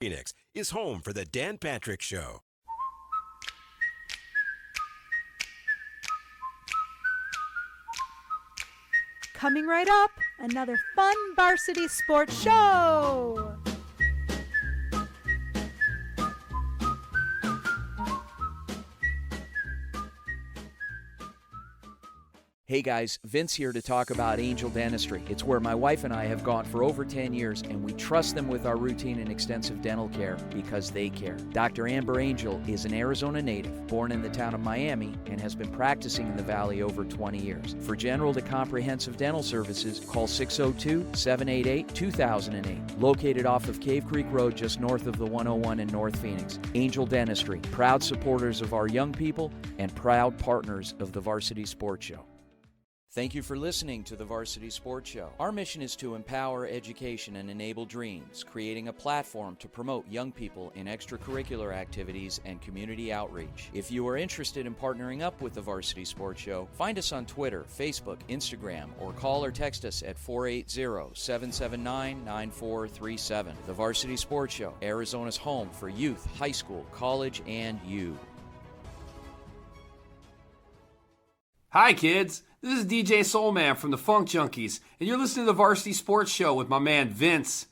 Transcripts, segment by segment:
Phoenix is home for the Dan Patrick Show. Coming right up, another fun Varsity Sports Show. Hey guys, Vince here to talk about Angel Dentistry. It's where my wife and I have gone for over 10 years, and we trust them with our routine and extensive dental care because they care. Dr. Amber Angel is an Arizona native, born in the town of Miami, and has been practicing in the Valley over 20 years. For general to comprehensive dental services, call 602-788-2008. Located off of Cave Creek Road just north of the 101 in North Phoenix. Angel Dentistry, proud supporters of our young people and proud partners of the Varsity Sports Show. Thank you for listening to the Varsity Sports Show. Our mission is to empower education and enable dreams, creating a platform to promote young people in extracurricular activities and community outreach. If you are interested in partnering up with the Varsity Sports Show, find us on Twitter, Facebook, Instagram, or call or text us at 480-779-9437. The Varsity Sports Show, Arizona's home for youth, high school, college, and you. Hi, kids. This is DJ Soulman from the Funk Junkies, and you're listening to the Varsity Sports Show with my man Vince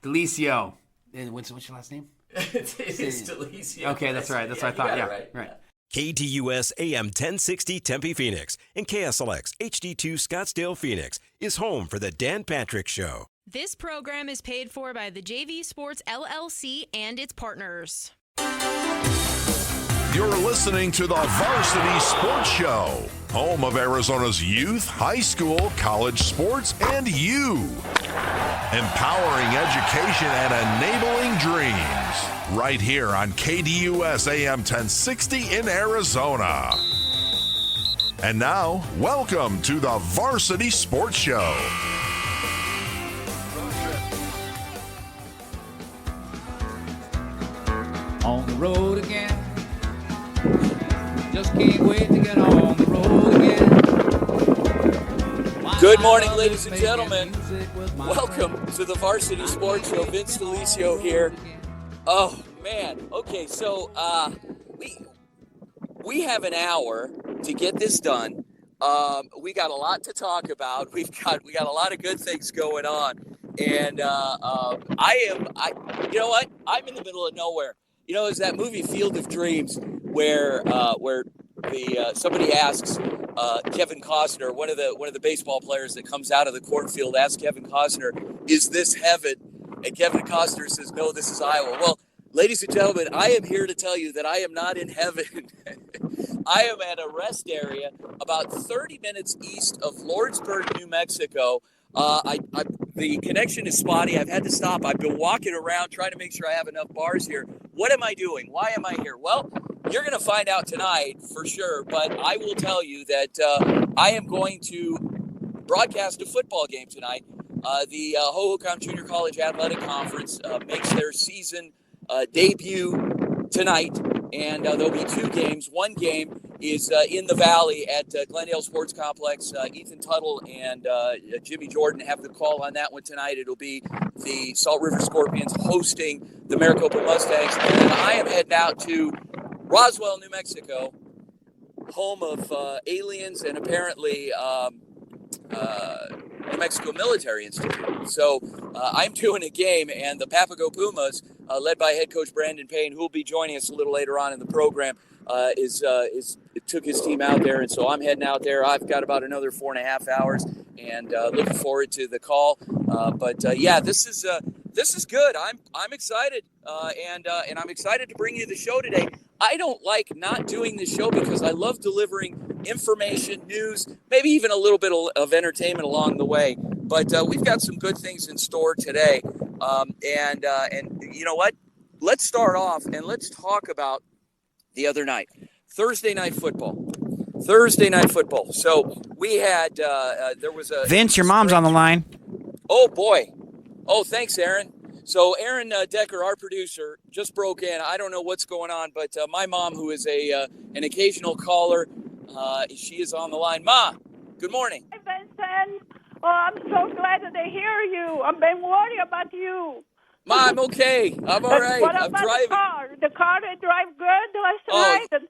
Delicio. And what's your last name? It's Delicio. Okay, that's right. That's what I thought. Yeah, right. KDUS AM 1060 Tempe Phoenix and KSLX HD2 Scottsdale Phoenix is home for the Dan Patrick Show. This program is paid for by the JV Sports LLC and its partners. You're listening to the Varsity Sports Show, home of Arizona's youth, high school, college sports, and you. Empowering education and enabling dreams. Right here on KDUS AM 1060 in Arizona. And now, welcome to the Varsity Sports Show. On the road again. Just can't wait to get on the road again. Good morning, ladies and gentlemen. Welcome to the Varsity Sports Show. Vince Delicio here. Oh, man. Okay, so we have an hour to get this done. We got a lot to talk about. We got a lot of good things going on. And you know what? I'm in the middle of nowhere. You know, it's that movie Field of Dreams where somebody asks Kevin Costner, one of the baseball players that comes out of the cornfield, asks Kevin Costner, "Is this heaven?" And Kevin Costner says, "No, this is Iowa." Well, ladies and gentlemen, I am here to tell you that I am not in heaven. I am at a rest area about 30 minutes east of Lordsburg, New Mexico. The connection is spotty. I've had to stop. I've been walking around trying to make sure I have enough bars here. What am I doing? Why am I here? Well, you're going to find out tonight for sure, but I will tell you that I am going to broadcast a football game tonight. The Hohokam Junior College Athletic Conference makes their season debut tonight, and there'll be two games. One game is in the Valley at Glendale Sports Complex. Ethan Tuttle and Jimmy Jordan have the call on that one tonight. It'll be the Salt River Scorpions hosting the Maricopa Mustangs. And then I am heading out to Roswell, New Mexico, home of aliens and apparently New Mexico Military Institute. So I'm doing a game, and the Papago Pumas, led by head coach Brandon Payne, who will be joining us a little later on in the program, took his team out there, and so I'm heading out there. I've got about another 4.5 hours, and looking forward to the call. Yeah, this is good. I'm excited, and I'm excited to bring you the show today. I don't like not doing this show because I love delivering information, news, maybe even a little bit of entertainment along the way. But we've got some good things in store today, and you know what? Let's start off and let's talk about the other night. Thursday night football. So we had, there was a... Vince, your mom's on the line. Oh, boy. Oh, thanks, Aaron. So Aaron Decker, our producer, just broke in. I don't know what's going on, but my mom, who is an occasional caller, she is on the line. Ma, good morning. Hi, Vincent. Oh, I'm so glad that they hear you. I've been worried about you. Ma, I'm okay. I'm all right. What I'm about driving. the car? The car they drive good last Oh, night?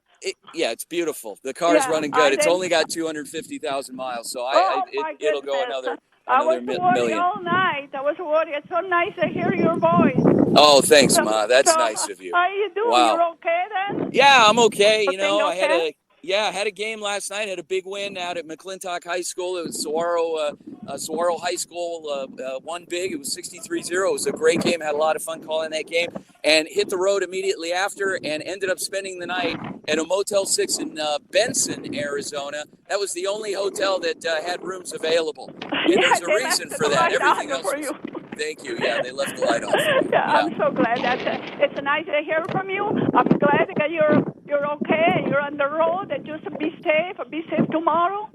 yeah, it's beautiful. The car's running good. It's only got 250,000 miles, so my it'll go goodness. another I was worried million. all night. I was worried. It's so nice to hear your voice. Oh, thanks, Ma. That's So, nice of you. How you doing? Wow. You're okay then? Yeah, I'm okay. Everything okay? I had a game last night. Had a big win out at McClintock High School. It was Saguaro High School won big. It was 63-0. It was a great game. Had a lot of fun calling that game. And hit the road immediately after and ended up spending the night at a Motel 6 in Benson, Arizona. That was the only hotel that had rooms available. And there's a reason for that. Everything else was... Thank you. Yeah, they left the light on. Yeah, I'm so glad that it's nice to hear from you. I'm glad that you're okay. You're on the road. And just be safe. Be safe tomorrow.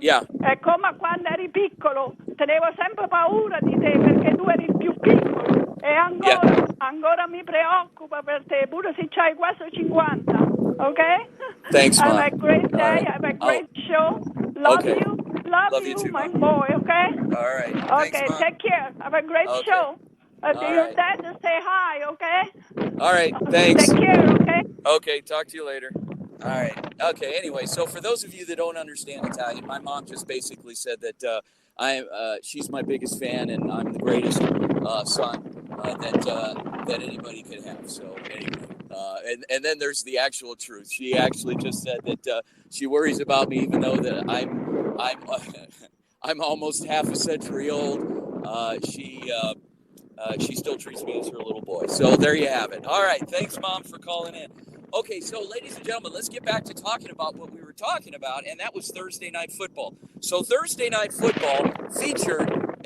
Yeah. È come quando eri piccolo. Tenevo sempre paura di te perché tu eri più piccolo. E ancora mi preoccupa per te, pure se c'hai quasi 50. Okay? Thanks, Mom. Have a great day. Right. Have a great show. Love you. Love you, too, my Mom. boy, okay? All right. Okay, Thanks, Mom. take care. Have a great show. Your dad to say hi, okay? All right, thanks. Take care, okay? Okay, talk to you later. All right. Okay, anyway, so for those of you that don't understand Italian, my mom just basically said that she's my biggest fan and I'm the greatest son that anybody could have. So anyway, and then there's the actual truth. She actually just said that she worries about me even though that I'm almost half a century old. She still treats me as her little boy. So there you have it. All right. Thanks, Mom, for calling in. Okay, so ladies and gentlemen, let's get back to talking about what we were talking about, and that was Thursday Night Football. So Thursday Night Football featured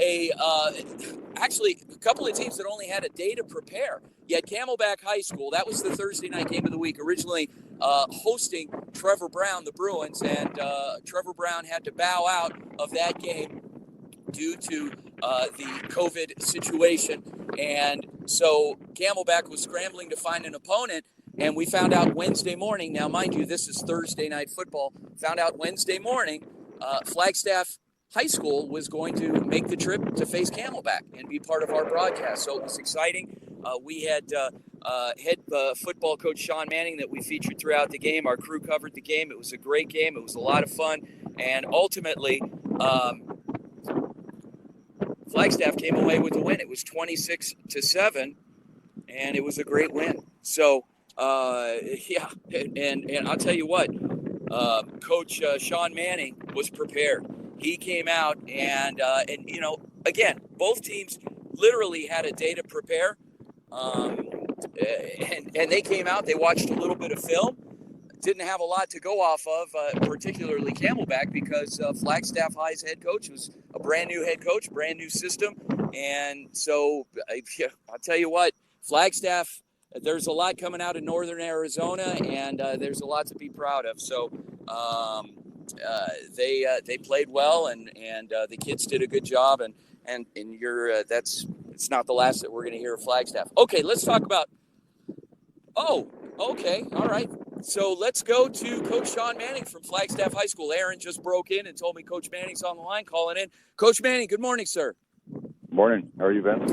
actually a couple of teams that only had a day to prepare. You had Camelback High School. That was the Thursday night game of the week, originally hosting Trevor Brown, the Bruins, and Trevor Brown had to bow out of that game due to the COVID situation. And so Camelback was scrambling to find an opponent, and we found out Wednesday morning. Now, mind you, this is Thursday Night Football. Found out Wednesday morning Flagstaff High School was going to make the trip to face Camelback and be part of our broadcast. So it was exciting. We had head football coach Sean Manning that we featured throughout the game. Our crew covered the game. It was a great game. It was a lot of fun. And ultimately, Flagstaff came away with the win. It was 26-7, and it was a great win. So, yeah, and I'll tell you what, Coach Sean Manning was prepared. He came out and you know, again, both teams literally had a day to prepare, and they came out. They watched a little bit of film. Didn't have a lot to go off of, particularly Camelback, because Flagstaff High's head coach was a brand new head coach, brand new system. And so I'll tell you what, Flagstaff, there's a lot coming out of northern Arizona, and there's a lot to be proud of. So they played well, and the kids did a good job. And you're it's not the last that we're going to hear of Flagstaff. Okay, let's talk about. Oh, okay, all right. So let's go to Coach Sean Manning from Flagstaff High School. Aaron just broke in and told me Coach Manning's on the line calling in. Coach Manning, good morning, sir. Morning. How are you, Vince?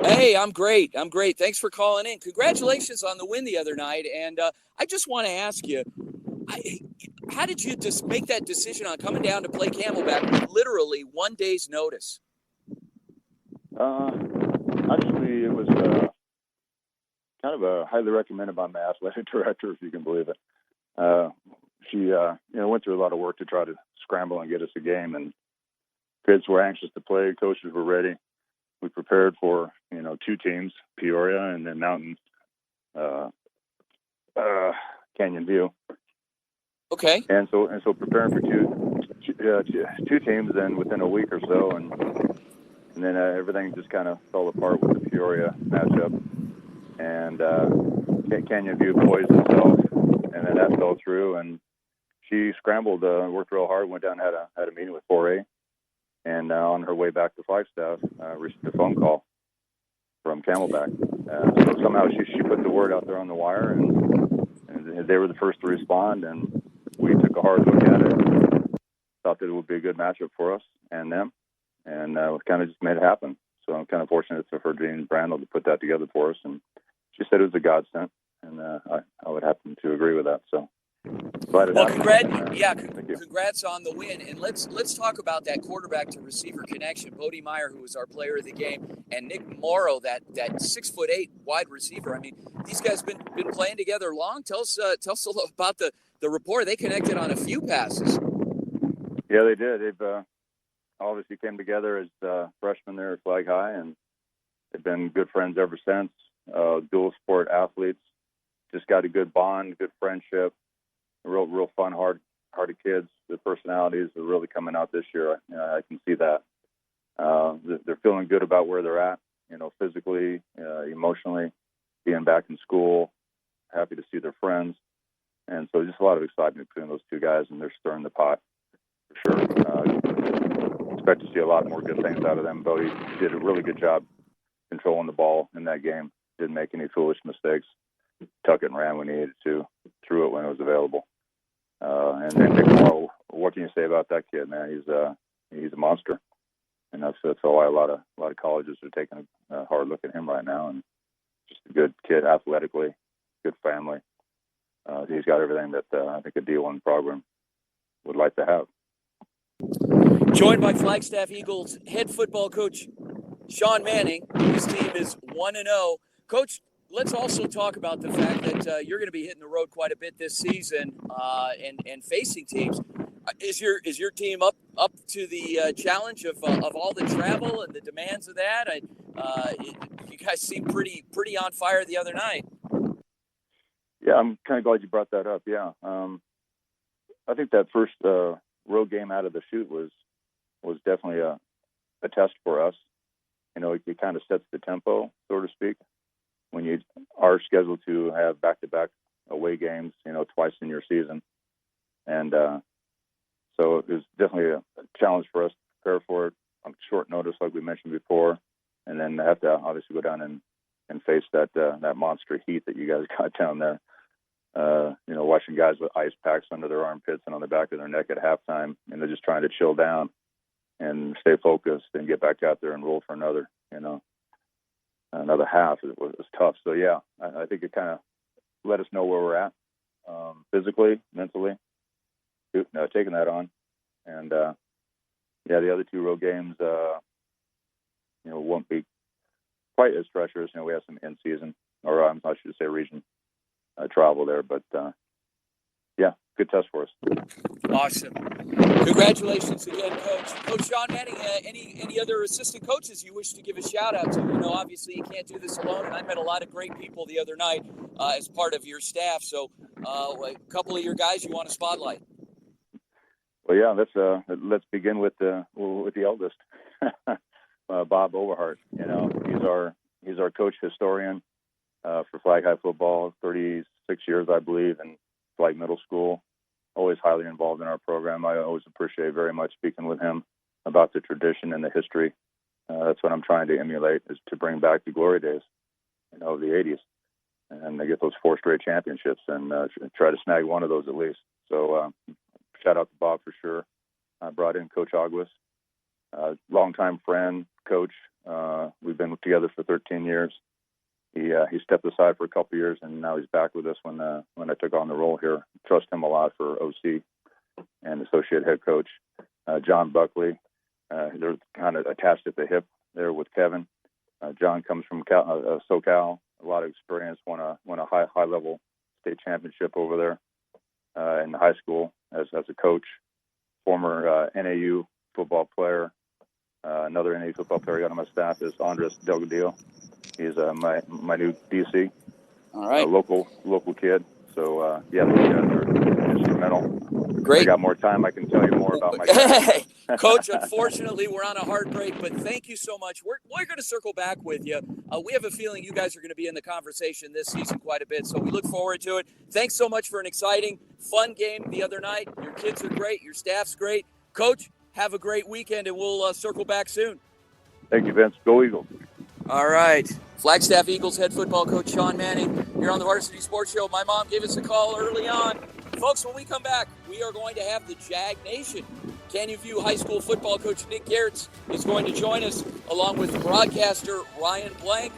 Hey, I'm great. Thanks for calling in. Congratulations on the win the other night. And I just want to ask you, how did you just make that decision on coming down to play Camelback with literally 1 day's notice? Actually, it was kind of highly recommended by my athletic director, if you can believe it. She went through a lot of work to try to scramble and get us a game, and kids were anxious to play. Coaches were ready. We prepared for, two teams, Peoria and then Mountain, Canyon View. Okay. And so preparing for two teams, then within a week or so, and then everything just kind of fell apart with the Peoria matchup. And Canyon View poised itself, and then that fell through. And she scrambled, worked real hard, went down and had a meeting with 4A. And on her way back to Flagstaff, received a phone call from Camelback. So somehow she put the word out there on the wire, and they were the first to respond. And we took a hard look at it, thought that it would be a good matchup for us and them, and kind of just made it happen. So I'm kind of fortunate for Jean Brandel to put that together for us. And she said it was a godsend, and I would happen to agree with that. So glad it happened. Congrats on the win. And let's talk about that quarterback to receiver connection. Bodie Meyer, who was our player of the game, and Nick Morrow, that 6'8" wide receiver. I mean, these guys been playing together long. Tell us a little about the rapport. They connected on a few passes. Yeah, they did. They've obviously came together as freshmen there at Flag High, and they've been good friends ever since. Dual sport athletes, just got a good bond, good friendship. Real fun, hearted kids. The personalities are really coming out this year. I can see that. They're feeling good about where they're at, physically, emotionally, being back in school, happy to see their friends. And so just a lot of excitement between those two guys, and they're stirring the pot for sure. Expect to see a lot more good things out of them. Bodie did a really good job controlling the ball in that game. Didn't make any foolish mistakes. Tuck it and ran when he needed to. Threw it when it was available. And then Nick Morrow, what can you say about that kid, man? He's a monster, and that's why a lot of colleges are taking a hard look at him right now. And just a good kid, athletically, good family. He's got everything that I think a D1 program would like to have. Joined by Flagstaff Eagles head football coach Sean Manning. His team is 1-0. Coach, let's also talk about the fact that you're going to be hitting the road quite a bit this season and facing teams. Is your team up to the challenge of all the travel and the demands of that? You guys seem pretty on fire the other night. Yeah, I'm kind of glad you brought that up. Yeah, I think that first road game out of the chute was definitely a test for us. It kind of sets the tempo, so to speak, when you are scheduled to have back-to-back away games, twice in your season. And so it was definitely a challenge for us to prepare for it on short notice, like we mentioned before, and then have to obviously go down and face that monster heat that you guys got down there. Watching guys with ice packs under their armpits and on the back of their neck at halftime, and they're just trying to chill down and stay focused and get back out there and roll for another half. It was tough. So yeah, I think it kind of let us know where we're at, physically, mentally, taking that on. And the other two road games, won't be quite as treacherous. We have some in-season, or I should say region travel there, but good test for us. Awesome. Congratulations again, Coach. Coach Sean Manning, any other assistant coaches you wish to give a shout out to? Obviously you can't do this alone, and I met a lot of great people the other night as part of your staff. So a couple of your guys you want to spotlight. Well, yeah, let's begin with the eldest, Bob Overhart. He's our coach historian for Flag High football, 36 years, I believe, in Flag Middle School. Always highly involved in our program. I always appreciate very much speaking with him about the tradition and the history. That's what I'm trying to emulate, is to bring back the glory days, of the 80s, and to get those 4 straight championships and try to snag one of those at least. So shout out to Bob for sure. I brought in Coach Aguas, longtime friend, coach. We've been together for 13 years. He stepped aside for a couple of years, and now he's back with us when I took on the role here. Trust him a lot for OC and associate head coach. John Buckley, they're kind of attached at the hip there with Kevin. John comes from SoCal, a lot of experience, won a high level state championship over there in high school as a coach. Former NAU football player. Another NAU football player I got on my staff is Andres Delgadillo. He's my new DC. All right. Local kid. So those guys are instrumental. Great. If I got more time, I can tell you more about my guys. Coach, unfortunately, we're on a hard break, but thank you so much. We're going to circle back with you. We have a feeling you guys are going to be in the conversation this season quite a bit, so we look forward to it. Thanks so much for an exciting, fun game the other night. Your kids are great. Your staff's great. Coach, have a great weekend, and we'll circle back soon. Thank you, Vince. Go Eagles. All right. Flagstaff Eagles head football coach Sean Manning here on the Varsity Sports Show. My mom gave us a call early on. Folks, when we come back, we are going to have the Jag Nation Canyon View High School football coach Nick Gertz is going to join us along with broadcaster Ryan Blank.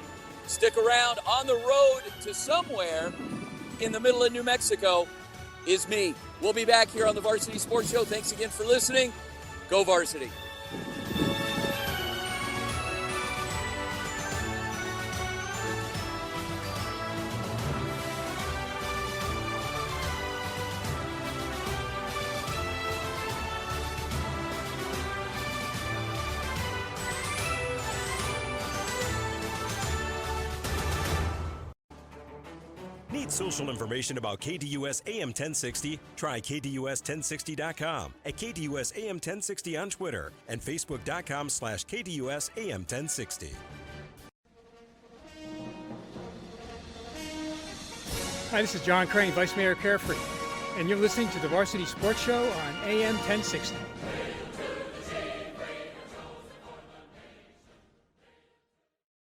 Stick around. On the road to somewhere in the middle of New Mexico is me. We'll be back here on the Varsity Sports Show. Thanks again for listening. Go Varsity. Need social information about KDUS AM 1060? Try KDUS1060.com, at KDUS AM 1060 on Twitter, and Facebook.com/KDUS AM 1060. Hi, this is John Crane, Vice Mayor of Carefree, and you're listening to the Varsity Sports Show on AM 1060.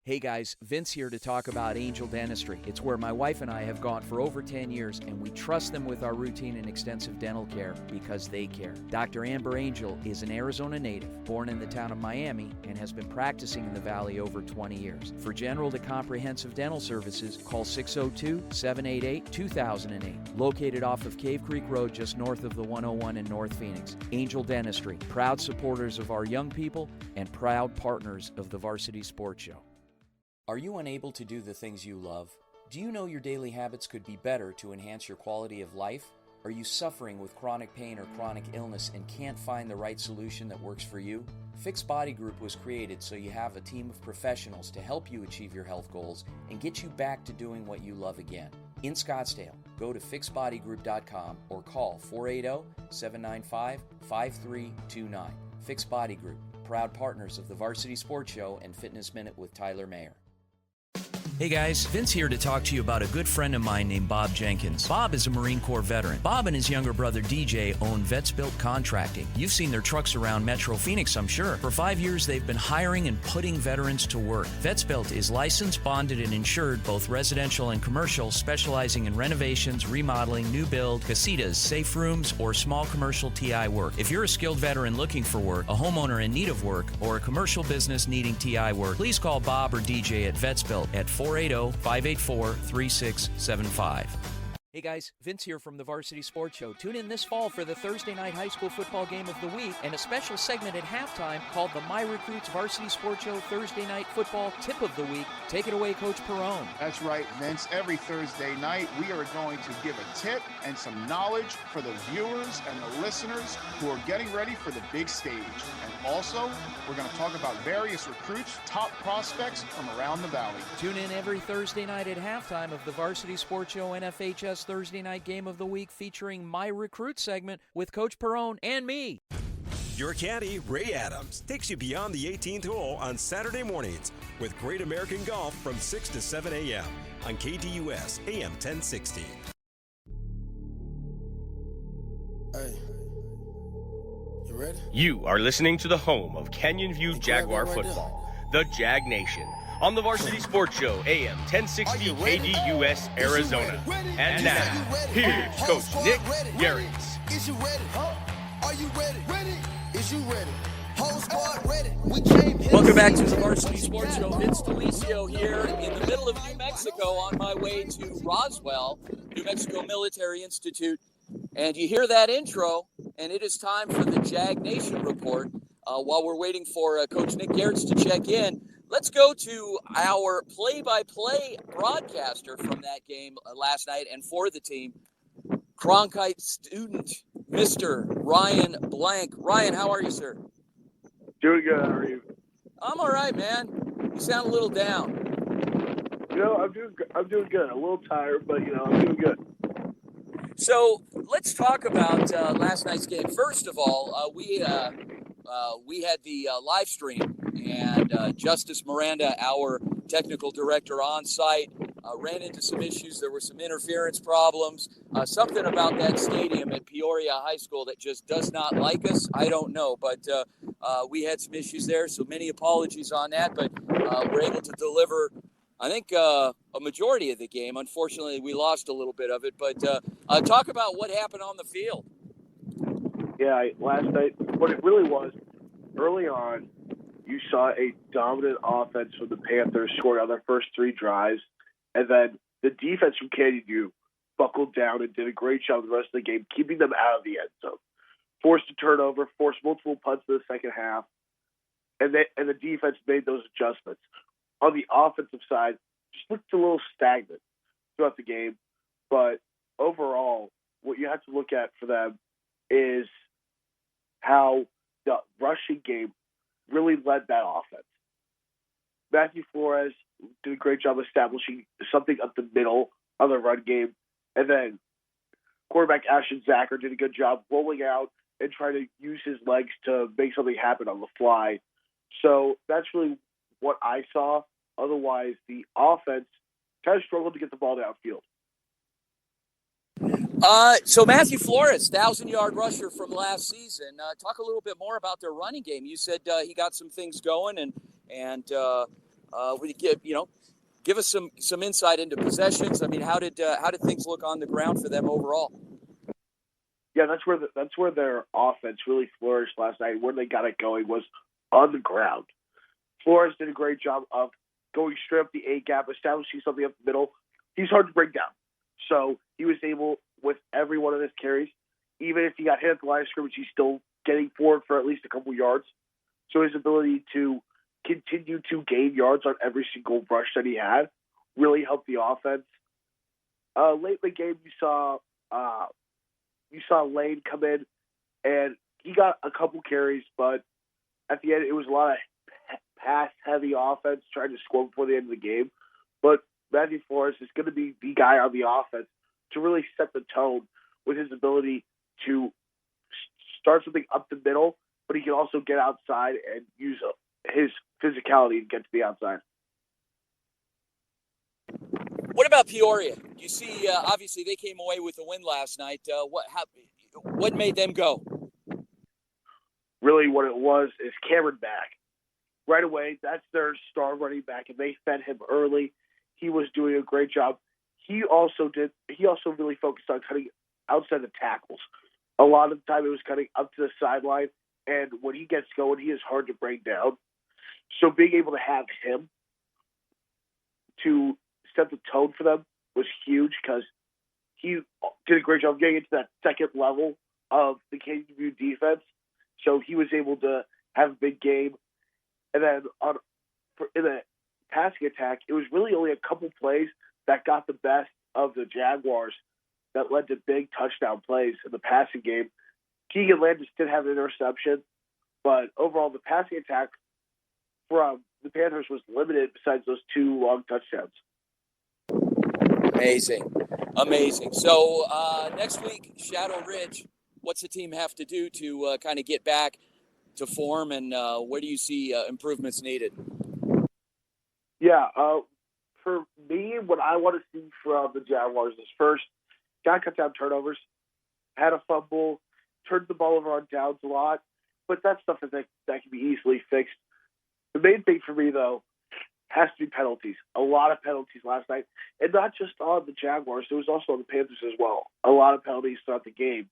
Hey guys, Vince here to talk about Angel Dentistry. It's where my wife and I have gone for over 10 years, and we trust them with our routine and extensive dental care because they care. Dr. Amber Angel is an Arizona native, born in the town of Miami, and has been practicing in the Valley over 20 years. For general to comprehensive dental services, call 602-788-2008. Located off of Cave Creek Road just north of the 101 in North Phoenix. Angel Dentistry, proud supporters of our young people and proud partners of the Varsity Sports Show. Are you unable to do the things you love? Do you know your daily habits could be better to enhance your quality of life? Are you suffering with chronic pain or chronic illness and can't find the right solution that works for you? Fix Body Group was created so you have a team of professionals to help you achieve your health goals and get you back to doing what you love again. In Scottsdale, go to fixbodygroup.com or call 480-795-5329. Fix Body Group, proud partners of the Varsity Sports Show and Fitness Minute with Tyler Mayer. Hey guys, Vince here to talk to you about a good friend of mine named Bob Jenkins. Bob is a Marine Corps veteran. Bob and his younger brother DJ own Vets Built Contracting. You've seen their trucks around Metro Phoenix, I'm sure. For 5 years, they've been hiring and putting veterans to work. Vets Built is licensed, bonded, and insured, both residential and commercial, specializing in renovations, remodeling, new build, casitas, safe rooms, or small commercial TI work. If you're a skilled veteran looking for work, a homeowner in need of work, or a commercial business needing TI work, please call Bob or DJ at Vets Built at 480-584-3675. Hey guys, Vince here from the Varsity Sports Show. Tune in this fall for the Thursday night high school football game of the week and a special segment at halftime called the My Recruits Varsity Sports Show Thursday Night Football Tip of the Week. Take it away, Coach Perrone. That's right, Vince. Every Thursday night, we are going to give a tip and some knowledge for the viewers and the listeners who are getting ready for the big stage. And also, we're going to talk about various recruits, top prospects from around the Valley. Tune in every Thursday night at halftime of the Varsity Sports Show NFHS Thursday Night Game of the Week featuring My Recruit segment with Coach Perrone and me. Your caddy, Ray Adams, takes you beyond the 18th hole on Saturday mornings with Great American Golf from 6 to 7 a.m. on KDUS AM 1060. Hey, you ready? You are listening to the home of Canyon View Jaguar football, the Jag Nation, on the Varsity Sports Show, AM 1060 KDUS, Arizona. And now, here's Coach Nick Gertz. Is you ready? Are you ready? Is you ready? Whole squad ready? We came here. Welcome back to the Varsity Sports Show. Vince DeLisio here in the middle of New Mexico on my way to Roswell, New Mexico Military Institute. And you hear that intro, and it is time for the Jag Nation report. While we're waiting for Coach Nick Gertz to check in, let's go to our play-by-play broadcaster from that game last night and for the team, Cronkite student, Mr. Ryan Blank. Ryan, how are you, sir? Doing good. How are you? I'm all right, man. You sound a little down. I'm doing good. A little tired, but I'm doing good. So let's talk about last night's game. First of all, we had the live stream, and Justice Miranda, our technical director on site, ran into some issues. There were some interference problems, something about that stadium at Peoria High School that just does not like us. I don't know, but we had some issues there, so many apologies on that, but we're able to deliver, I think, a majority of the game. Unfortunately, we lost a little bit of it, but talk about what happened on the field. last night, what it really was, early on, you saw a dominant offense from the Panthers scoring on their first 3 drives, and then the defense from Canyon U buckled down and did a great job the rest of the game, keeping them out of the end zone. Forced a turnover, forced multiple punts in the second half, and the defense made those adjustments. On the offensive side, just looked a little stagnant throughout the game, but overall, what you have to look at for them is how the rushing game really led that offense. Matthew Flores did a great job establishing something up the middle of the run game, and then quarterback Ashton Zacher did a good job rolling out and trying to use his legs to make something happen on the fly. So that's really what I saw. Otherwise, the offense kind of struggled to get the ball downfield. So Matthew Flores, 1,000-yard rusher from last season. Talk a little bit more about their running game. You said he got some things going, and we give us some insight into possessions. I mean, how did things look on the ground for them overall? Yeah, that's where their offense really flourished last night. Where they got it going was on the ground. Flores did a great job of going straight up the A gap, establishing something up the middle. He's hard to bring down, so he was able, with every one of his carries, even if he got hit at the line of scrimmage, he's still getting forward for at least a couple yards. So his ability to continue to gain yards on every single rush that he had really helped the offense. Late in the game, you saw Lane come in, and he got a couple carries, but at the end, it was a lot of pass-heavy offense trying to score before the end of the game. But Matthew Flores is going to be the guy on the offense to really set the tone with his ability to start something up the middle, but he can also get outside and use his physicality to get to the outside. What about Peoria? You see, obviously they came away with a win last night. What made them go? Really what it was is Cameron back. Right away, that's their star running back, and they fed him early. He was doing a great job. He also really focused on cutting outside the tackles. A lot of the time it was cutting up to the sideline, and when he gets going, he is hard to bring down. So being able to have him to set the tone for them was huge because he did a great job getting into that second level of the KU defense. So he was able to have a big game. And then in the passing attack, it was really only a couple plays that got the best of the Jaguars that led to big touchdown plays in the passing game. Keegan Landis did have an interception, but overall the passing attack from the Panthers was limited besides those 2 long touchdowns. Amazing. So next week, Shadow Ridge, what's the team have to do to kind of get back to form, and where do you see improvements needed? Yeah, for me, what I want to see from the Jaguars is first, got to cut down turnovers, had a fumble, turned the ball over on downs a lot, but that's stuff that can be easily fixed. The main thing for me, though, has to be penalties. A lot of penalties last night, and not just on the Jaguars. It was also on the Panthers as well. A lot of penalties throughout the game.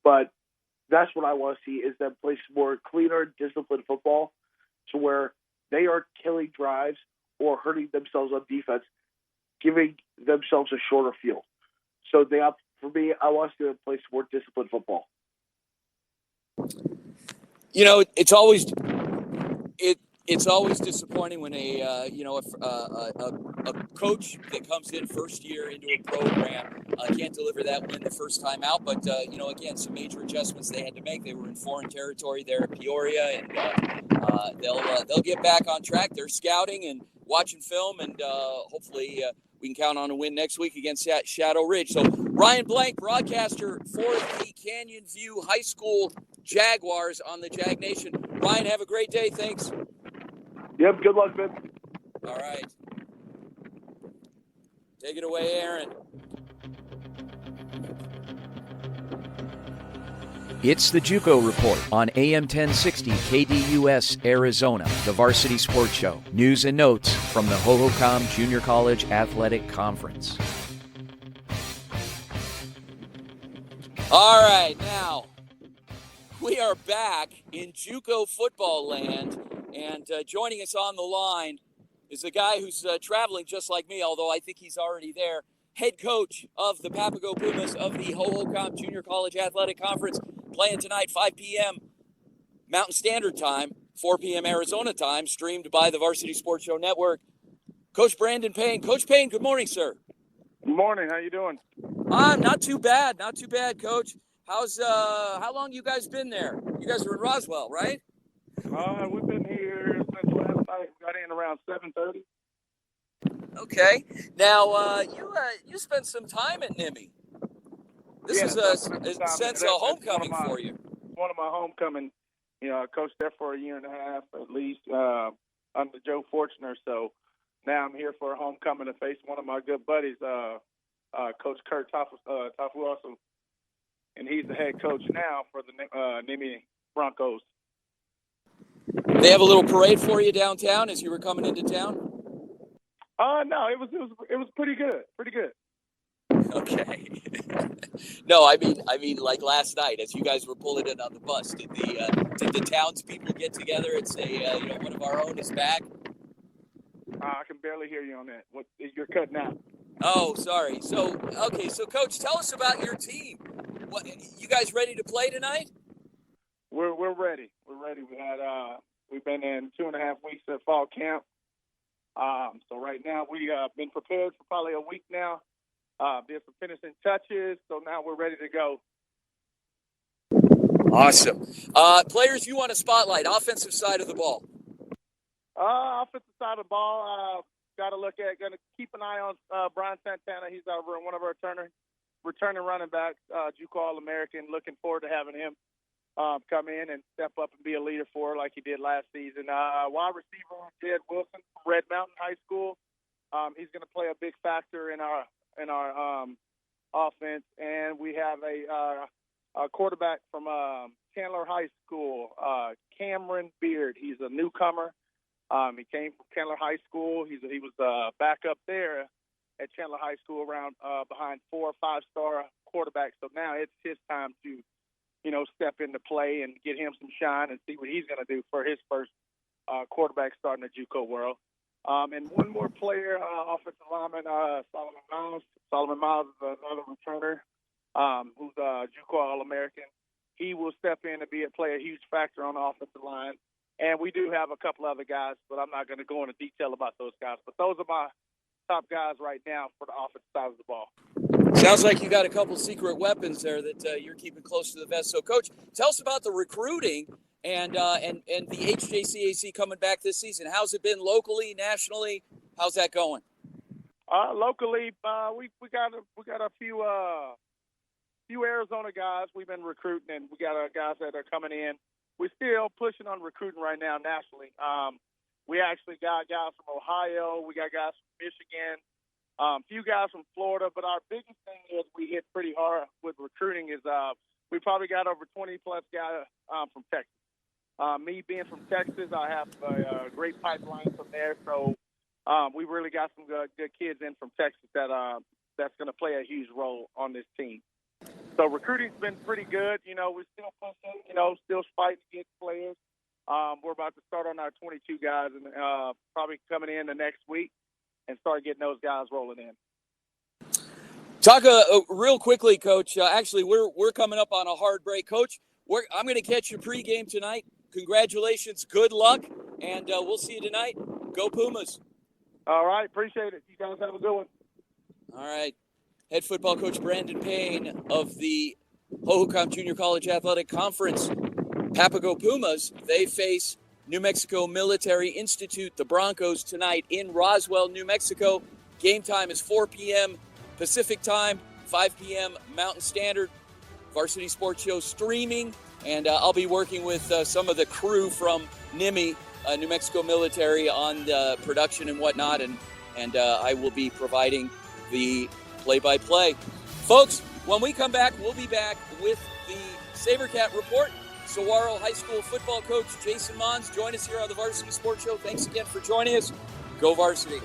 But that's what I want to see, is them play some more cleaner, disciplined football to where they are killing drives or hurting themselves on defense, giving themselves a shorter field. So for me, I want to see them play some more disciplined football. You know, it's always disappointing when a coach that comes in first year into a program can't deliver that win the first time out. But again, some major adjustments they had to make. They were in foreign territory there at Peoria, and they'll get back on track. They're scouting and watching film, and hopefully we can count on a win next week against Shadow Ridge. So Ryan Blank, broadcaster for the Canyon View High School Jaguars on the Jag Nation. Ryan, have a great day. Thanks. Yep, good luck, man. All right. Take it away, Aaron. It's the JUCO Report on AM 1060 KDUS Arizona, the Varsity Sports Show. News and notes from the Hohokam Junior College Athletic Conference. All right, now, We are back in JUCO football land, and joining us on the line is a guy who's traveling just like me, although I think he's already there. Head coach of the Papago Pumas of the Hohokam Junior College Athletic Conference, playing tonight 5 p.m. Mountain Standard Time, 4 p.m. Arizona time, streamed by the Varsity Sports Show Network. Coach Brandon Payne. Coach Payne, good morning, sir. Good morning. How you doing? Not too bad, Coach. How long you guys been there? You guys were in Roswell, right? We've been here since last night. We got in around 7:30. Okay. Now, you spent some time at Nimmy. This is a sense of homecoming for you. One of my homecoming. I coached there for a year and a half at least under Joe Fortner. So now I'm here for a homecoming to face one of my good buddies, Coach Kurt Tafuasu. And he's the head coach now for the Nimmy Broncos. They have a little parade for you downtown as you were coming into town? No, it was pretty good. Pretty good. Okay. No, I mean, like last night as you guys were pulling in on the bus, did the townspeople get together and say, one of our own is back? I can barely hear you on that. You're cutting out. Oh, sorry. So Coach, tell us about your team. What, you guys ready to play tonight? We're ready. We're ready. We've been in 2.5 weeks at fall camp. So right now we been prepared for probably a week now. Did some finishing touches, so now we're ready to go. Awesome. Players you want to spotlight, offensive side of the ball. Offensive side of the ball, got to keep an eye on Brian Santana. He's one of our returning running backs, JUCO All-American. Looking forward to having him come in and step up and be a leader for like he did last season. Wide receiver Jed Wilson from Red Mountain High School. He's going to play a big factor in our offense. And we have a quarterback from Chandler High School, Cameron Beard. He's a newcomer. He came from Chandler High School. He was back up there at Chandler High School around behind 4 or 5-star quarterbacks. So now it's his time to step into play and get him some shine and see what he's going to do for his first quarterback starting the JUCO world. And one more player, offensive lineman, Solomon Miles. Solomon Miles is another returner who's a JUCO All-American. He will step in and play a huge factor on the offensive line. And we do have a couple other guys, but I'm not going to go into detail about those guys. But those are my top guys right now for the offensive side of the ball. Sounds like you got a couple secret weapons there that you're keeping close to the vest. So, Coach, tell us about the recruiting and the HJCAC coming back this season. How's it been locally, nationally? How's that going? Locally, we got a few Arizona guys we've been recruiting, and we got guys that are coming in. We're still pushing on recruiting right now nationally. We actually got guys from Ohio. We got guys from Michigan. A few guys from Florida, but our biggest thing is we hit pretty hard with recruiting is we probably got over 20-plus guys from Texas. Me being from Texas, I have a great pipeline from there, so we really got some good kids in from Texas that's going to play a huge role on this team. So recruiting's been pretty good. We're still pushing, still fighting to get players. We're about to start on our 22 guys and probably coming in the next week and start getting those guys rolling in. Talk real quickly, Coach. Actually, we're coming up on a hard break, Coach. I'm going to catch your pregame tonight. Congratulations, good luck, and we'll see you tonight. Go Pumas! All right, appreciate it. You guys have a good one. All right, head football coach Brandon Payne of the Hohokam Junior College Athletic Conference. Papago Pumas. They face New Mexico Military Institute, the Broncos, tonight in Roswell, New Mexico. Game time is 4 p.m. Pacific time, 5 p.m. Mountain Standard. Varsity Sports Show streaming, and I'll be working with some of the crew from NIMI, New Mexico Military, on the production and whatnot, and I will be providing the play-by-play. Folks, when we come back, we'll be back with the SaberCat Report. Saguaro High School football coach Jason Mons, join us here on the Varsity Sports Show. Thanks again for joining us. Go Varsity.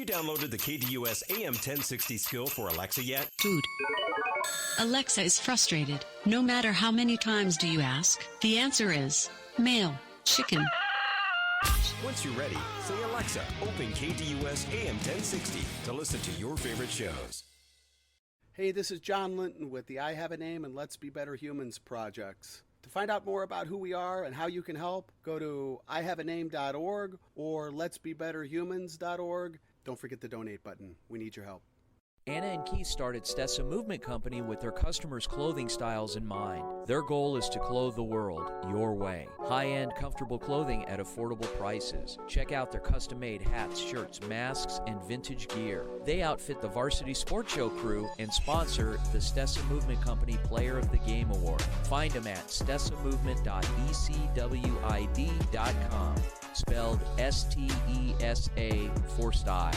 downloaded the KDUS AM 1060 skill for Alexa yet? Food. Alexa is frustrated. No matter how many times do you ask, the answer is mail, chicken. Once you're ready, say Alexa, open KDUS AM 1060 to listen to your favorite shows. Hey, this is John Linton with the I Have a Name and Let's Be Better Humans projects. To find out more about who we are and how you can help, go to ihaveaname.org or letsbebetterhumans.org. Don't forget the donate button. We need your help. Anna and Keith started Stessa Movement Company with their customers' clothing styles in mind. Their goal is to clothe the world your way. High-end, comfortable clothing at affordable prices. Check out their custom-made hats, shirts, masks, and vintage gear. They outfit the Varsity Sports Show crew and sponsor the Stessa Movement Company Player of the Game Award. Find them at stessamovement.ecwid.com. Spelled S-T-E-S-A for style.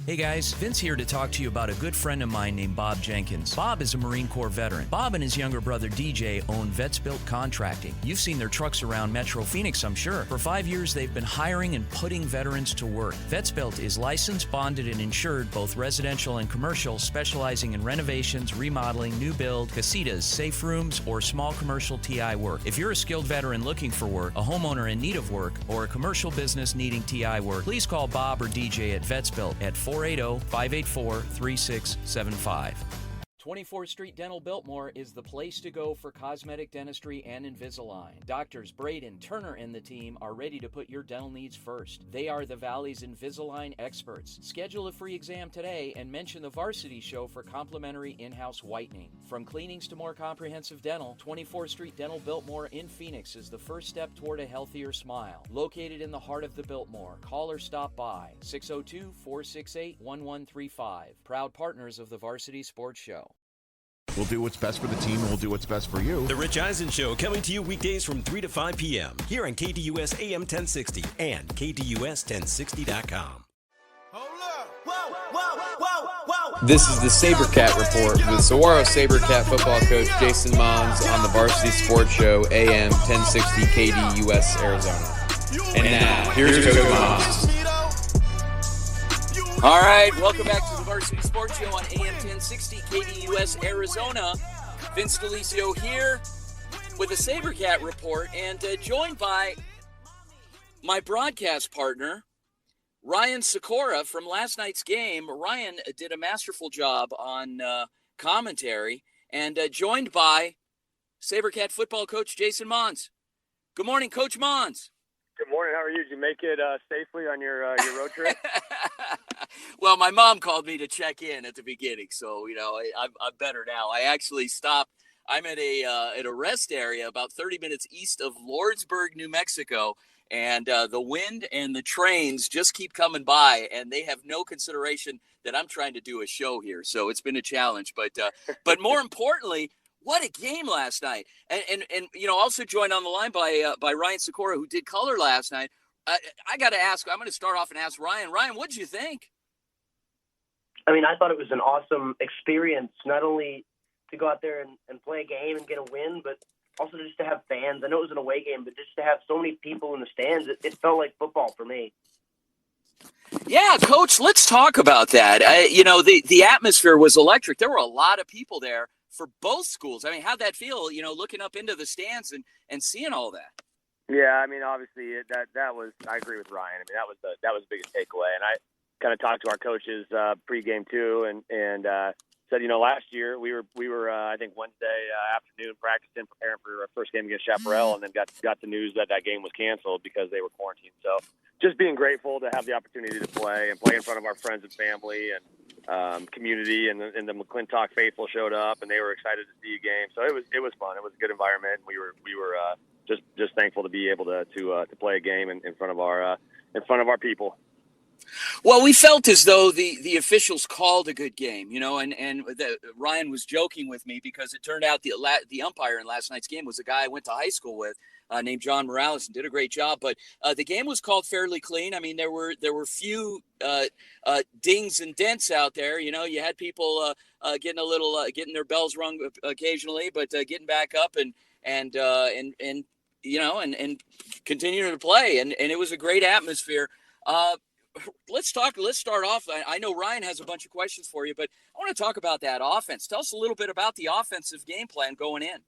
Hey guys, Vince here to talk to you about a good friend of mine named Bob Jenkins. Bob is a Marine Corps veteran. Bob and his younger brother DJ own Vets Built Contracting. You've seen their trucks around Metro Phoenix, I'm sure. For 5 years, they've been hiring and putting veterans to work. Vets Built is licensed, bonded, and insured, both residential and commercial, specializing in renovations, remodeling, new build, casitas, safe rooms, or small commercial TI work. If you're a skilled veteran looking for work, a homeowner in need of work, or a commercial business needing TI work, please call Bob or DJ at Vets Built at 480-584-3675. 24th Street Dental Biltmore is the place to go for cosmetic dentistry and Invisalign. Doctors Braden, Turner, and the team are ready to put your dental needs first. They are the Valley's Invisalign experts. Schedule a free exam today and mention the Varsity Show for complimentary in-house whitening. From cleanings to more comprehensive dental, 24th Street Dental Biltmore in Phoenix is the first step toward a healthier smile. Located in the heart of the Biltmore, call or stop by 602-468-1135. Proud partners of the Varsity Sports Show. We'll do what's best for the team, and we'll do what's best for you. The Rich Eisen Show coming to you weekdays from 3 to 5 p.m. here on KDUS AM 1060 and KDUS1060.com. This is the SaberCat Report with Saguaro SaberCat football coach Jason Mons on the Varsity Sports Show, AM 1060 KDUS Arizona. And now, here's Coach Mons. All right, welcome back to the Varsity Sports Show on AM 1060 KDUS Arizona. Vince DeLisio here with a SaberCat Report and joined by my broadcast partner, Ryan Sikora from last night's game. Ryan did a masterful job on commentary and joined by SaberCat football coach Jason Mons. Good morning, Coach Mons. Good morning. How are you? Did you make it safely on your road trip? Well, my mom called me to check in at the beginning, so I'm better now. I actually stopped. I'm at a rest area about 30 minutes east of Lordsburg, New Mexico, and the wind and the trains just keep coming by, and they have no consideration that I'm trying to do a show here. So it's been a challenge, but more importantly, what a game last night! And also joined on the line by Ryan Sikora, who did color last night. I got to ask. I'm going to start off and ask Ryan. Ryan, what did you think? I mean, I thought it was an awesome experience, not only to go out there and play a game and get a win, but also just to have fans. I know it was an away game, but just to have so many people in the stands, it felt like football for me. Yeah, Coach, let's talk about that. The atmosphere was electric. There were a lot of people there for both schools. I mean, how'd that feel, looking up into the stands and seeing all that? Yeah, I mean, obviously that was. I agree with Ryan. I mean, that was the biggest takeaway. And I kind of talked to our coaches pregame too, and said, last year we were I think Wednesday afternoon practicing, preparing for our first game against Chaparral, and then got the news that game was canceled because they were quarantined. So just being grateful to have the opportunity to play in front of our friends and family and community, and the McClintock faithful showed up, and they were excited to see a game. So it was fun. It was a good environment. We were just thankful to be able to play a game in front of our people. Well, we felt as though the officials called a good game, and Ryan was joking with me because it turned out the umpire in last night's game was a guy I went to high school with named John Morales, and did a great job. But the game was called fairly clean. I mean, there were few dings and dents out there. You had people getting their bells rung occasionally, but getting back up and continuing to play, and it was a great atmosphere. let's start off. I know Ryan has a bunch of questions for you, but I want to talk about that offense. Tell us a little bit about the offensive game plan going in.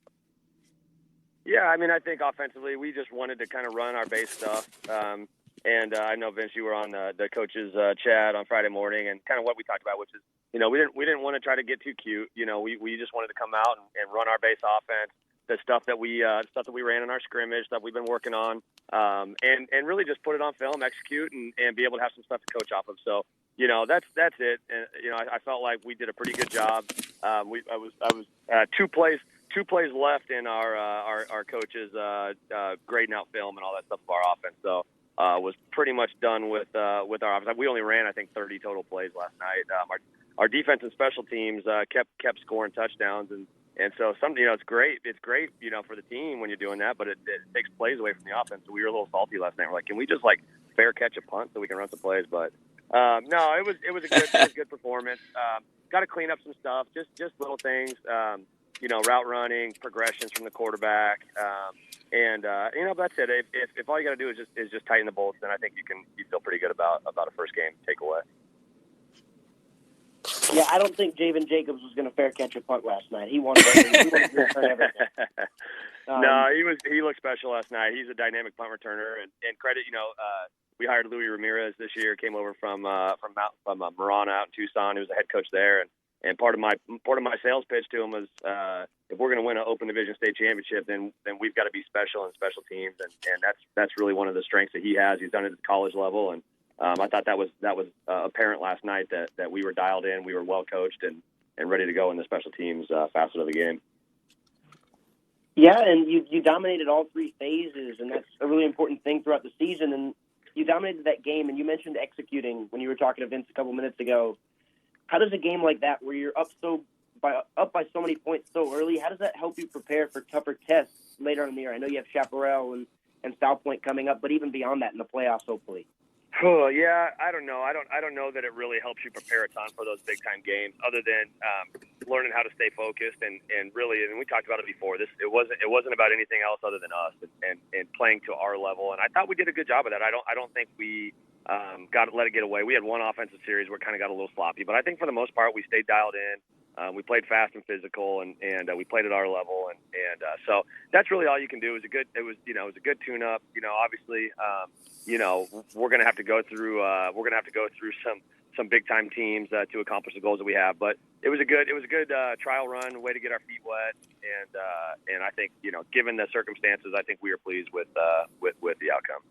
Yeah, I mean, I think offensively we just wanted to kind of run our base stuff. And I know, Vince, you were on the coaches' chat on Friday morning, and kind of what we talked about, which is, we didn't want to try to get too cute. We just wanted to come out and run our base offense, the stuff that we ran in our scrimmage, stuff we've been working on, and really just put it on film, execute, and be able to have some stuff to coach off of. So, that's it. And I felt like we did a pretty good job. I was two plays left in our coaches grading out film and all that stuff of our offense. So was pretty much done with our offense. We only ran, I think, 30 total plays last night. Our defense and special teams kept scoring touchdowns, and so it's great. It's great, for the team when you're doing that, but it takes plays away from the offense. So we were a little salty last night. We're like, can we just fair catch a punt so we can run some plays? But no, it was a good performance. Got to clean up some stuff, just little things. Route running, progressions from the quarterback, and that's it. If all you got to do is just tighten the bolts, then I think you feel pretty good about a first game takeaway. Yeah, I don't think Javen Jacobs was going to fair catch a punt last night. He wanted to return everything. No, he looked special last night. He's a dynamic punt returner, and credit. We hired Louis Ramirez this year. Came over from Marana out in Tucson. He was the head coach there, and part of my sales pitch to him was if we're going to win an Open Division State Championship, then we've got to be special in special teams, and that's really one of the strengths that he has. He's done it at the college level, and I thought that was apparent last night that we were dialed in, we were well coached, and ready to go in the special teams facet of the game. Yeah, and you dominated all three phases, and that's a really important thing throughout the season. And you dominated that game, and you mentioned executing when you were talking to Vince a couple minutes ago. How does a game like that, where you're up by so many points so early, how does that help you prepare for tougher tests later in the year? I know you have Chaparral and South Point coming up, but even beyond that in the playoffs, hopefully. Oh, yeah, I don't know. I don't know that it really helps you prepare a ton for those big time games, other than learning how to stay focused and really. And we talked about it before. It wasn't about anything else other than us and playing to our level. And I thought we did a good job of that. I don't think we let it get away. We had one offensive series where it kind of got a little sloppy, but I think for the most part we stayed dialed in. We played fast and physical, and we played at our level, and so that's really all you can do. It was a good tune-up. Obviously, we're gonna have to go through some big time teams to accomplish the goals that we have. But it was a good trial run, way to get our feet wet, and I think given the circumstances, I think we were pleased with the outcome.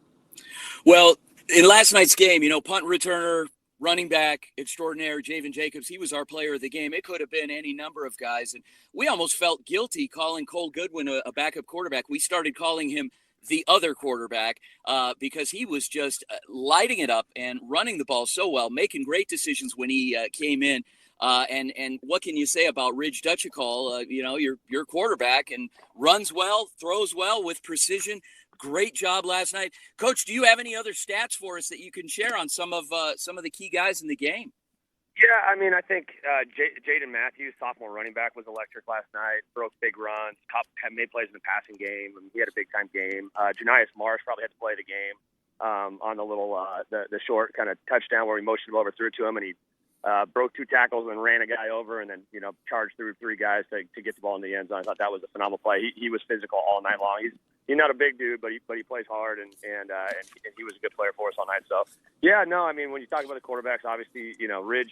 Well, in last night's game, punt returner, running back extraordinaire Javen Jacobs, he was our player of the game. It could have been any number of guys, and we almost felt guilty calling Cole Goodwin a backup quarterback. We started calling him the other quarterback because he was just lighting it up and running the ball so well, making great decisions when he came in. And what can you say about Ridge Dutchicall? Your quarterback, and runs well, throws well with precision. Great job last night. Coach, do you have any other stats for us that you can share on some of the key guys in the game? Yeah, I mean, I think Jaden Matthews, sophomore running back, was electric last night. Broke big runs, made plays in the passing game. He had a big-time game. Janias Marsh probably had to play the game on the little the short kind of touchdown where we motioned him over, threw it to him, and he broke two tackles and ran a guy over, and then charged through three guys to get the ball in the end zone. I thought that was a phenomenal play. He was physical all night long. He's not a big dude, but he plays hard, and he was a good player for us all night. So yeah, no, I mean, when you talk about the quarterbacks, obviously Ridge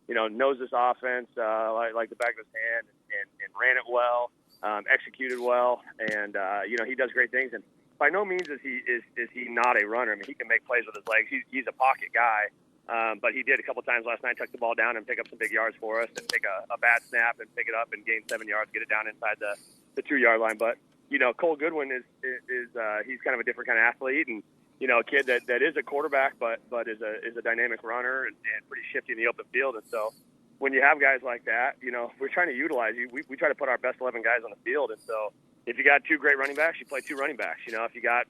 knows this offense like the back of his hand, and ran it well, executed well, and he does great things. And by no means is he not a runner. I mean, he can make plays with his legs. He's a pocket guy. But he did a couple times last night, tuck the ball down and pick up some big yards for us, and take a bad snap and pick it up and gain 7 yards, get it down inside the 2-yard line. But Cole Goodwin is he's kind of a different kind of athlete, and a kid that is a quarterback, but is a dynamic runner and pretty shifty in the open field. And so when you have guys like that, we're trying to utilize you. We try to put our best 11 guys on the field, and so if you got two great running backs, you play two running backs. If you got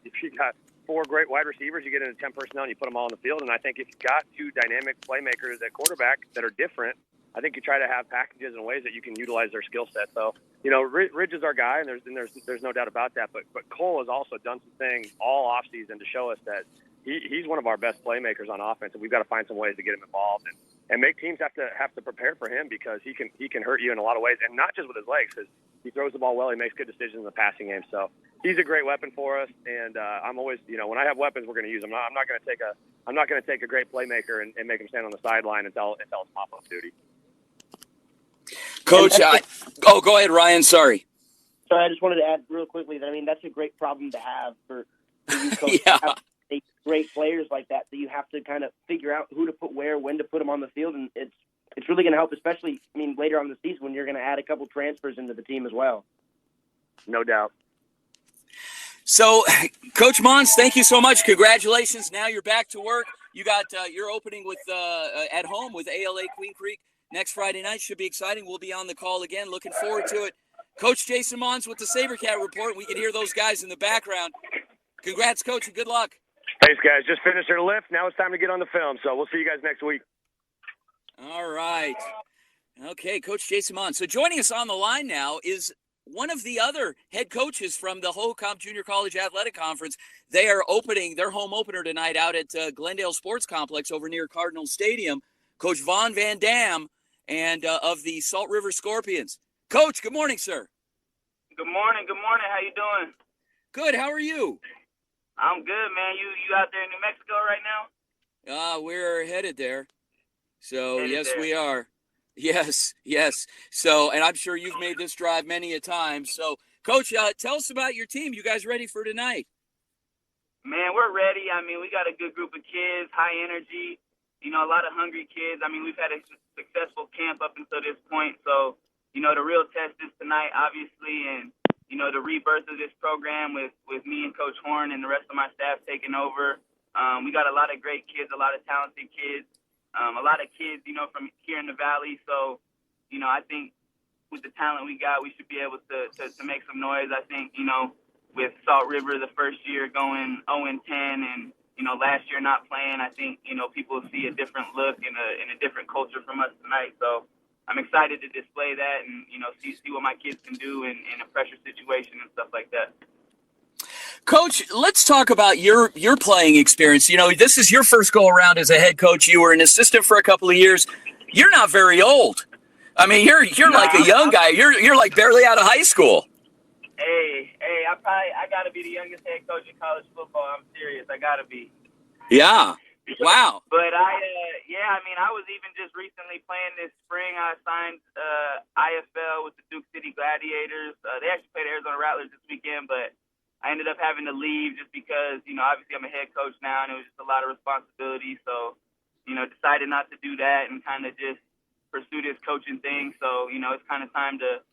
4 great wide receivers, you get into 10 personnel and you put them all on the field. And I think if you've got two dynamic playmakers at quarterback that are different, I think you try to have packages and ways that you can utilize their skill set. So, Ridge is our guy, and there's no doubt about that. But Cole has also done some things all offseason to show us that he's one of our best playmakers on offense, and we've got to find some ways to get him involved and make teams have to prepare for him, because he can hurt you in a lot of ways, and not just with his legs, because he throws the ball well. He makes good decisions in the passing game. So he's a great weapon for us, and I'm always, when I have weapons, we're going to use them. I'm not going to take a great playmaker and make him stand on the sideline and tell him mop up duty. Coach, go ahead, Ryan. Sorry, I just wanted to add real quickly that, I mean, that's a great problem to have for you, Coach. Yeah. To have great players like that you have to kind of figure out who to put where, when to put them on the field, and it's really going to help, especially, I mean, later on in the season when you're going to add a couple transfers into the team as well. No doubt. So, Coach Mons, thank you so much. Congratulations. Now you're back to work. You got your opening with at home with ALA Queen Creek next Friday night. Should be exciting. We'll be on the call again. Looking forward to it. Coach Jason Mons with the SaberCat Report. We can hear those guys in the background. Congrats, Coach, and good luck. Thanks, guys. Just finished our lift. Now it's time to get on the film. So we'll see you guys next week. All right. Okay, Coach Jason Mons. So joining us on the line now is one of the other head coaches from the Hohokam Junior College Athletic Conference. They are opening their home opener tonight out at Glendale Sports Complex over near Cardinal Stadium. Coach Vaughn Van Dam and of the Salt River Scorpions. Coach, good morning, sir. Good morning. Good morning. How you doing? Good. How are you? I'm good, man. You out there in New Mexico right now? We're headed there. So, yes, there. we are. Yes. So, and I'm sure you've made this drive many a time. So, Coach, tell us about your team. You guys ready for tonight? Man, we're ready. I mean, we got a good group of kids, high energy, a lot of hungry kids. I mean, we've had a successful camp up until this point. So, the real test is tonight, obviously, and, the rebirth of this program with me and Coach Horn and the rest of my staff taking over. We got a lot of great kids, a lot of talented kids, a lot of kids, from here in the Valley. So, I think with the talent we got, we should be able to make some noise. I think, with Salt River the first year going 0-10 and, last year not playing, I think, people see a different look and a different culture from us tonight. So I'm excited to display that and, see what my kids can do in a pressure situation and stuff like that. Coach, let's talk about your playing experience. This is your first go around as a head coach. You were an assistant for a couple of years. You're not very old. I mean, you're like a young guy. You're like barely out of high school. Hey, I got to be the youngest head coach in college football. I'm serious. I got to be. Yeah. Wow. But I was even just recently playing this spring. I signed IFL with the Duke City Gladiators. They actually played Arizona Rattlers this weekend, but I ended up having to leave just because, obviously I'm a head coach now, and it was just a lot of responsibility. So, decided not to do that and kind of just pursue this coaching thing. So, it's kind of time to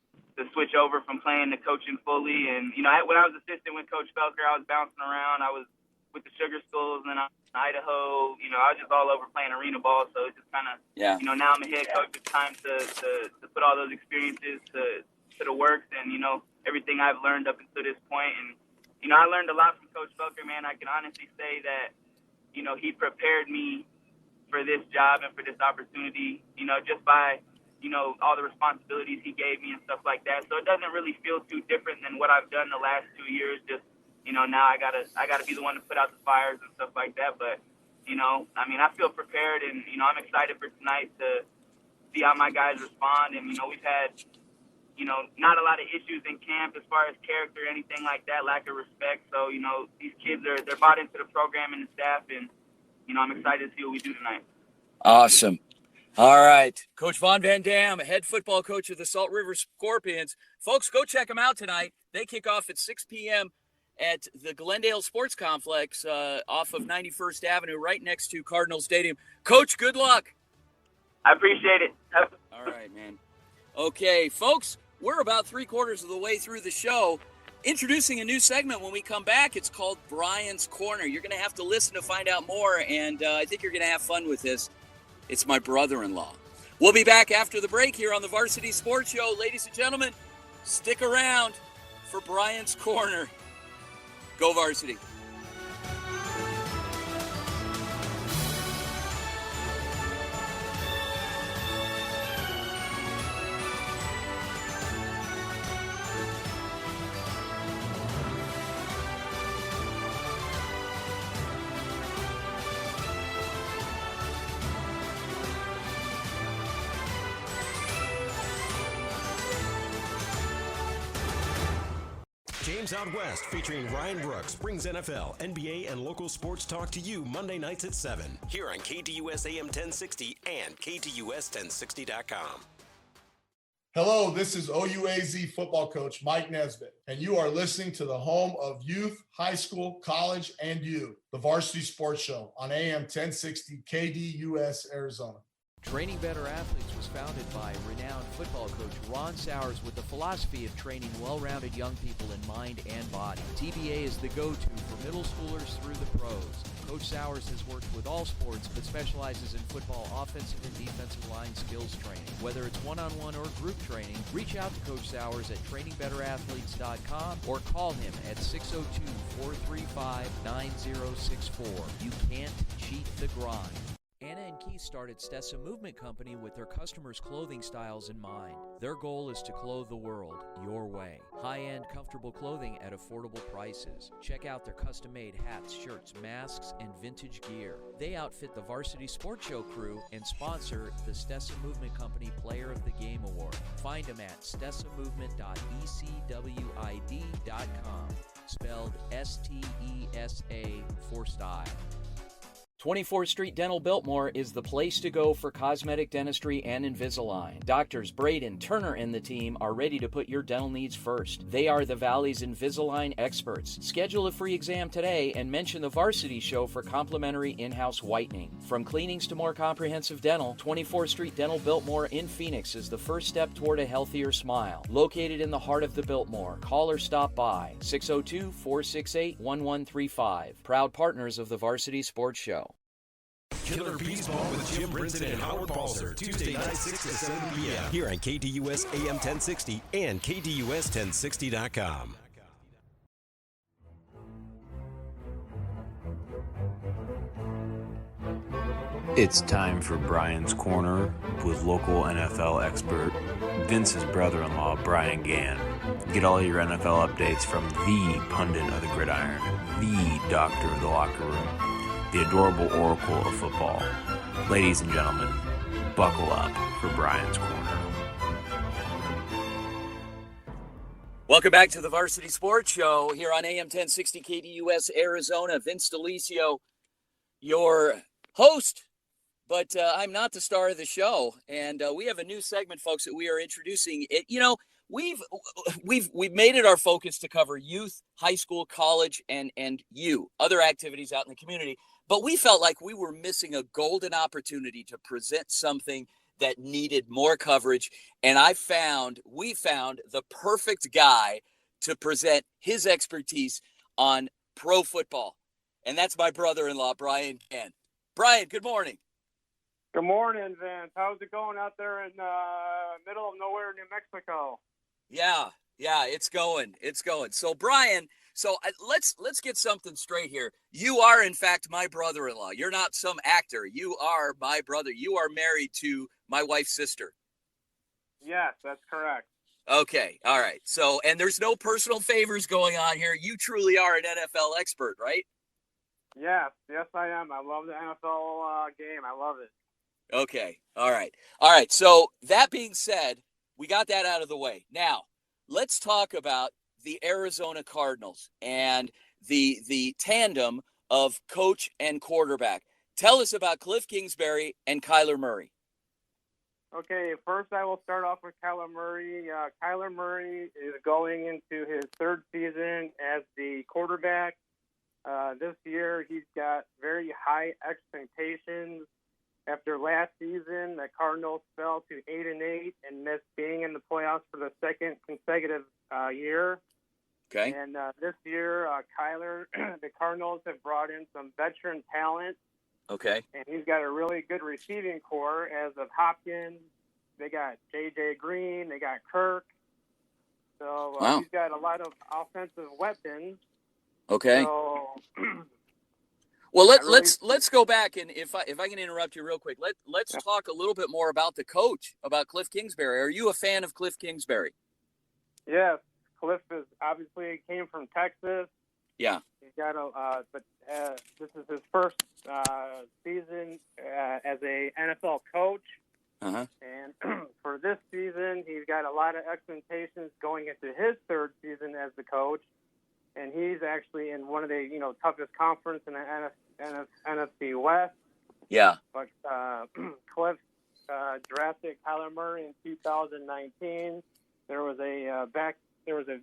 switch over from playing to coaching fully. And, when I was assistant with Coach Felker, I was bouncing around. I was with the Sugar Schools and then Idaho. I was just all over playing arena ball. So it's just kind of, now I'm a head coach. It's time to put all those experiences to the works and, everything I've learned up until this point. And, I learned a lot from Coach Felker, man. I can honestly say that, he prepared me for this job and for this opportunity, just by, all the responsibilities he gave me and stuff like that. So it doesn't really feel too different than what I've done the last 2 years. Just, now I gotta be the one to put out the fires and stuff like that. But, I feel prepared and, I'm excited for tonight to see how my guys respond. And, we've had, not a lot of issues in camp as far as character or anything like that, lack of respect. So, these kids they're bought into the program and the staff, and, I'm excited to see what we do tonight. Awesome. All right. Coach Vaughn Van Dam, head football coach of the Salt River Scorpions. Folks, go check them out tonight. They kick off at 6 p.m. at the Glendale Sports Complex off of 91st Avenue, right next to Cardinal Stadium. Coach, good luck. I appreciate it. All right, man. Okay, folks, we're about 3/4 of the way through the show. Introducing a new segment when we come back. It's called Brian's Corner. You're going to have to listen to find out more, and I think you're going to have fun with this. It's my brother-in-law. We'll be back after the break here on the Varsity Sports Show. Ladies and gentlemen, stick around for Brian's Corner. Go Varsity. James Out West, featuring Ryan Brooks, brings NFL, NBA, and local sports talk to you Monday nights at 7 here on KDUS AM 1060 and KDUS1060.com. Hello, this is OUAZ football coach Mike Nesbitt, and you are listening to the home of youth, high school, college, and you, the Varsity Sports Show on AM 1060 KDUS Arizona. Training Better Athletes was founded by renowned football coach Ron Sowers with the philosophy of training well-rounded young people in mind and body. TBA is the go-to for middle schoolers through the pros. Coach Sowers has worked with all sports but specializes in football offensive and defensive line skills training. Whether it's one-on-one or group training, reach out to Coach Sowers at trainingbeterathletes.com or call him at 602-435-9064. You can't cheat the grind. Anna and Keith started Stessa Movement Company with their customers' clothing styles in mind. Their goal is to clothe the world your way. High-end, comfortable clothing at affordable prices. Check out their custom-made hats, shirts, masks, and vintage gear. They outfit the Varsity Sports Show crew and sponsor the Stessa Movement Company Player of the Game Award. Find them at stessamovement.ecwid.com, spelled S-T-E-S-A for style. 24th Street Dental Biltmore is the place to go for cosmetic dentistry and Invisalign. Doctors Braden, Turner, and the team are ready to put your dental needs first. They are the Valley's Invisalign experts. Schedule a free exam today and mention the Varsity Show for complimentary in-house whitening. From cleanings to more comprehensive dental, 24th Street Dental Biltmore in Phoenix is the first step toward a healthier smile. Located in the heart of the Biltmore, call or stop by 602-468-1135. Proud partners of the Varsity Sports Show. Killer Bees Ball with Jim Brinson and Howard Balzer, Tuesday night 6 to 7 p.m. here on KDUS AM 1060 and KDUS1060.com. It's time for Brian's Corner with local NFL expert Vince's brother-in-law, Brian Gann. Get all your NFL updates from the pundit of the gridiron, the doctor of the locker room, the adorable oracle of football. Ladies and gentlemen, buckle up for Brian's Corner. Welcome back to the Varsity Sports Show here on AM 1060 KDUS Arizona. Vince DeLisio, your host, but I'm not the star of the show. And we have a new segment, folks, that we are introducing. We've made it our focus to cover youth, high school, college, and other activities out in the community. But we felt like we were missing a golden opportunity to present something that needed more coverage. And we found the perfect guy to present his expertise on pro football. And that's my brother-in-law, Brian Gann. Brian, good morning. Good morning, Vince. How's it going out there in middle of nowhere, New Mexico? Yeah, it's going. So, Brian, let's get something straight here. You are, in fact, my brother-in-law. You're not some actor. You are my brother. You are married to my wife's sister. Yes, that's correct. Okay, all right. So, and there's no personal favors going on here. You truly are an NFL expert, right? Yes, I am. I love the NFL game. I love it. Okay, all right. So, that being said, we got that out of the way. Now, let's talk about the Arizona Cardinals and the tandem of coach and quarterback. Tell us about Cliff Kingsbury and Kyler Murray. Okay, first I will start off with Kyler Murray. Kyler Murray is going into his third season as the quarterback. This year he's got very high expectations. After last season, the Cardinals fell to 8-8 and missed being in the playoffs for the second consecutive year. Okay. And this year, Kyler, the Cardinals have brought in some veteran talent. Okay. And he's got a really good receiving core as of Hopkins. They got J.J. Green. They got Kirk. So wow. He's got a lot of offensive weapons. Okay. So, well, let's go back, and if I can interrupt you real quick, let's talk a little bit more about the coach, about Cliff Kingsbury. Are you a fan of Cliff Kingsbury? Yes. Cliff is obviously came from Texas. Yeah. He's got this is his first season as a NFL coach. Uh-huh. And for this season, he's got a lot of expectations going into his third season as the coach. And he's actually in one of the, toughest conference in the NFC West. Yeah. But Cliff drafted Kyler Murray in 2019. There was a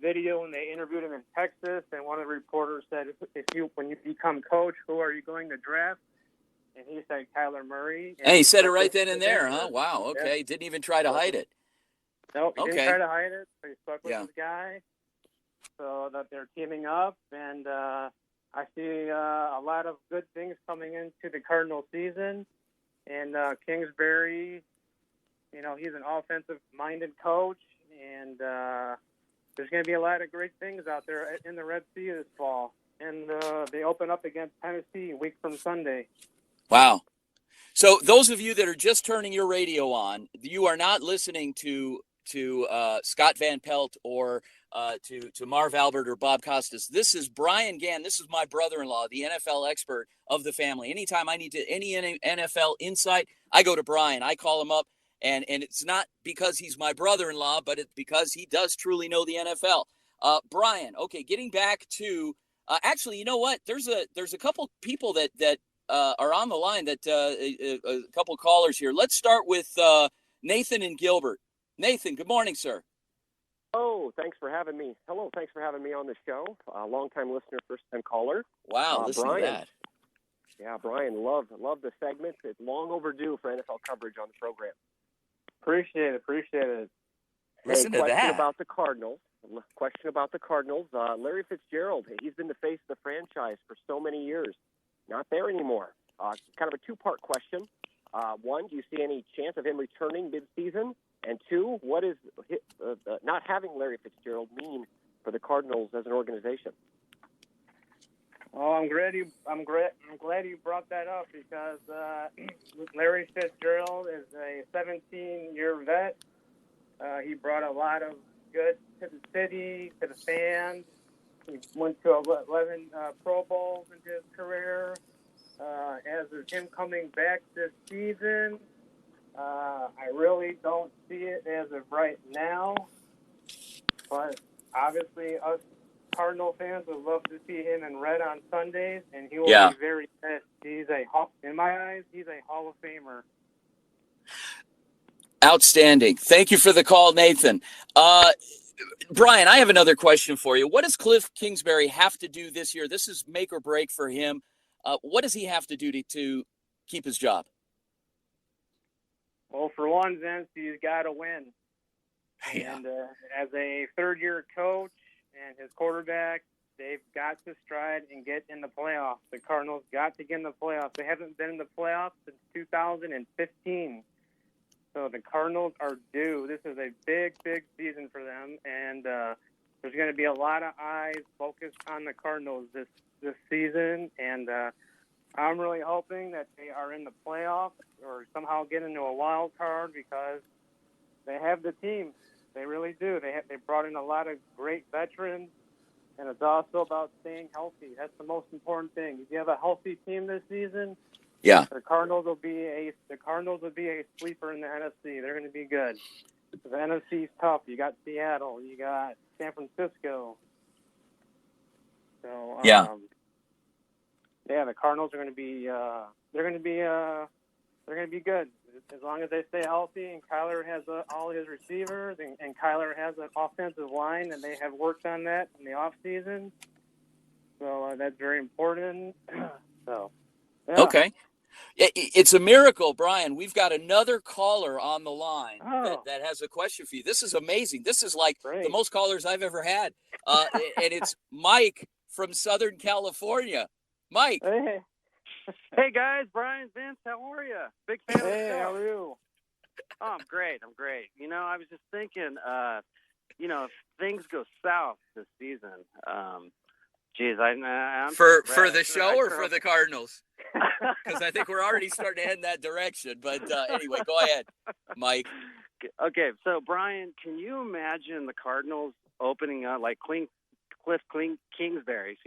video when they interviewed him in Texas, and one of the reporters said, when you become coach, who are you going to draft? And he said Kyler Murray. And he said it right then and there, huh? Wow, okay. Yeah. Didn't even try to hide it. No, he okay. didn't try to hide it. So he stuck with his guy. So that they're teaming up, and I see a lot of good things coming into the Cardinal season. And Kingsbury, he's an offensive-minded coach, and there's going to be a lot of great things out there in the Red Sea this fall. And they open up against Tennessee a week from Sunday. Wow. So those of you that are just turning your radio on, you are not listening to Scott Van Pelt or to Marv Albert or Bob Costas. This is Brian Gann. This is my brother-in-law, the NFL expert of the family. Anytime I need any NFL insight, I go to Brian. I call him up, and it's not because he's my brother-in-law, but it's because he does truly know the NFL. Brian, okay, getting back to actually, you know what? There's a couple people that are on the line. That a couple callers here. Let's start with Nathan and Gilbert. Nathan, good morning, sir. Oh, thanks for having me. Hello, thanks for having me on the show. Long-time listener, first-time caller. Wow, listen Brian, to that. Yeah, Brian, love the segment. It's long overdue for NFL coverage on the program. Appreciate it. Listen to question that. About the Cardinals. Question about the Cardinals. Larry Fitzgerald, he's been the face of the franchise for so many years. Not there anymore. Kind of a two-part question. One, do you see any chance of him returning mid-season? And two, what does not having Larry Fitzgerald mean for the Cardinals as an organization? Oh, I'm glad you brought that up because Larry Fitzgerald is a 17-year vet. He brought a lot of good to the city, to the fans. He went to 11 Pro Bowls in his career. As of him coming back this season, I really don't see it as of right now. But obviously, us Cardinal fans would love to see him in red on Sundays, and he will be very missed. In my eyes, he's a Hall of Famer. Outstanding. Thank you for the call, Nathan. Brian, I have another question for you. What does Cliff Kingsbury have to do this year? This is make or break for him. What does he have to do to keep his job? Well, for one, Vince, he's got to win. Yeah. And as a third-year coach and his quarterback, they've got to stride and get in the playoffs. The Cardinals got to get in the playoffs. They haven't been in the playoffs since 2015. So the Cardinals are due. This is a big, big season for them, and there's going to be a lot of eyes focused on the Cardinals this season, and I'm really hoping that they are in the playoffs or somehow get into a wild card because they have the team. They really do. They brought in a lot of great veterans, and it's also about staying healthy. That's the most important thing. If you have a healthy team this season, the Cardinals will be a sleeper in the NFC. They're going to be good. The NFC's tough. You got Seattle. You got San Francisco. So the Cardinals are going to be they're going to be good as long as they stay healthy and Kyler has all his receivers and Kyler has an offensive line and they have worked on that in the off season. So that's very important. Okay. It's a miracle, Brian. We've got another caller on the line that has a question for you. This is amazing. This is like the most callers I've ever had. And it's Mike from Southern California. Mike. Hey guys, Brian, Vince, how are you? Big fan of the show. Hey, how are you? Oh, I'm great. I was just thinking, if things go south this season, I'm for the show or for the Cardinals? Because I think we're already starting to head in that direction. But anyway, go ahead, Mike. Okay, so Brian, can you imagine the Cardinals opening up like Cliff Kingsbury,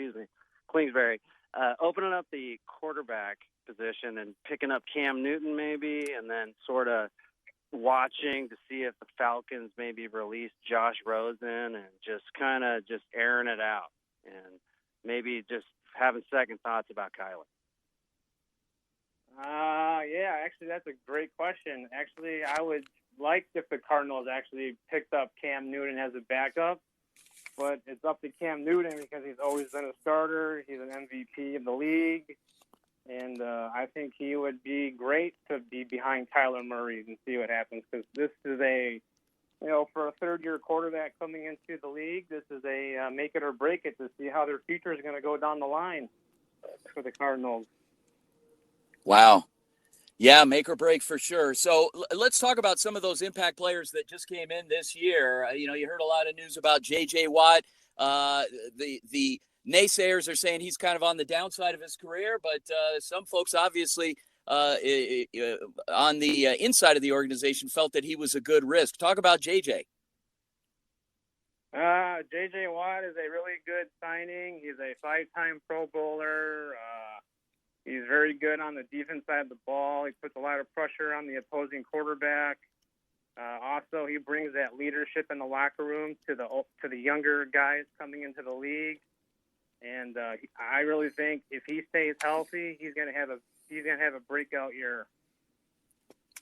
opening up the quarterback position and picking up Cam Newton maybe, and then sort of, watching to see if the Falcons maybe release Josh Rosen and just kind of just airing it out and maybe just having second thoughts about Kyler? Yeah, actually, that's a great question. Actually, I would like if the Cardinals actually picked up Cam Newton as a backup, but it's up to Cam Newton because he's always been a starter. He's an MVP of the league, and I think he would be great to be behind Kyler Murray and see what happens, because this is for a third-year quarterback coming into the league, this is a make it or break it to see how their future is going to go down the line for the Cardinals. Wow. Yeah, make or break for sure. So let's talk about some of those impact players that just came in this year. You heard a lot of news about J.J. Watt. The naysayers are saying he's kind of on the downside of his career, but some folks obviously on the inside of the organization felt that he was a good risk. Talk about J.J. J.J. Watt is a really good signing. He's a 5-time Pro Bowler. He's very good on the defense side of the ball. He puts a lot of pressure on the opposing quarterback. Also, he brings that leadership in the locker room to the younger guys coming into the league. And I really think if he stays healthy, he's gonna have a breakout year.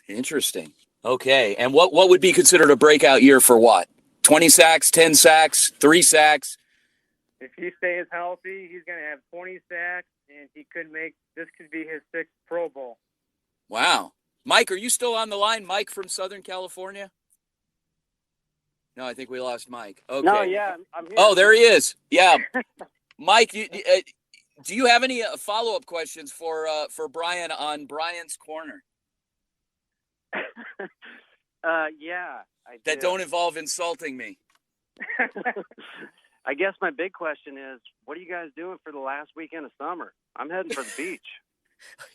Interesting. Okay, and what would be considered a breakout year for Watt? 20 sacks, 10 sacks, 3 sacks? If he stays healthy, he's going to have 20 sacks, and this could be his 6th Pro Bowl. Wow. Mike, are you still on the line? Mike from Southern California? No, I think we lost Mike. Okay. No, yeah, I'm here. Oh, there he is. Yeah. Mike, do you have any follow-up questions for Brian on Brian's Corner? Yeah, I that do. Don't involve insulting me. I guess my big question is, what are you guys doing for the last weekend of summer? I'm heading for the beach.